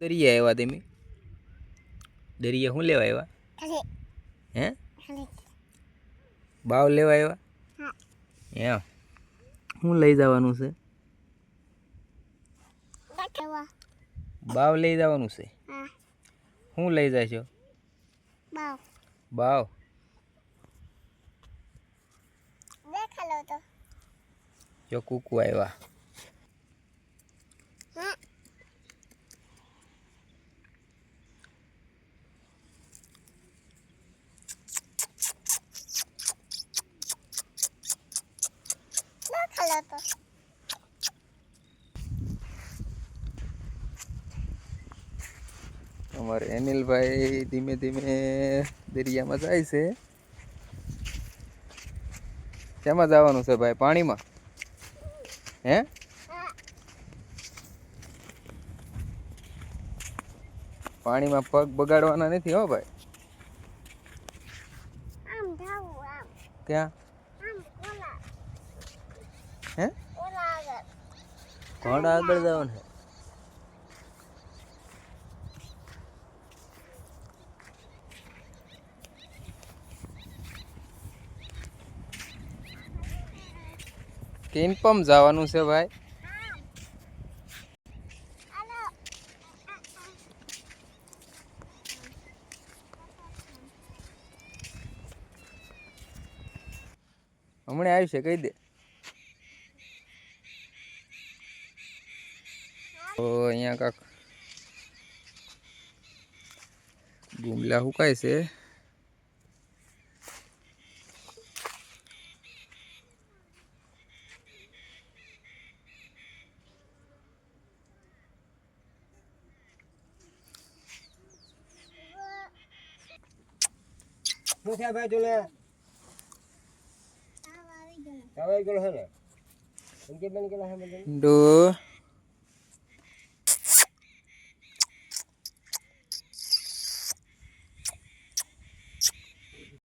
દરિયા આવ્યા તમે દરિયા શું લેવા આવ્યા હે બાવ લેવા આવ્યા એમ શું લઈ જવાનું છે બાવ લઈ જવાનું છે શું લઈ જાય છો બાવ જો કૂકુ આવ્યા અમારે અનિલભાઈ ધીમે ધીમે દરિયામાં જાય છે શેમાં જવાનું છે ભાઈ પાણીમાં હે પાણીમાં પગ બગાડવાના નથી હો ભાઈ ક્યાં હે ઘોડા આગળ જવાનું છે કેનપમ જવાનું છે ભાઈ હમણાં આવશે કહી દે તો અહીંયા કાક ગુમલા હુકાય છે શું છે ભાઈ તુને તાવ આવી ગયો હે ને અંકે બન ગયેલા હે બધું ડો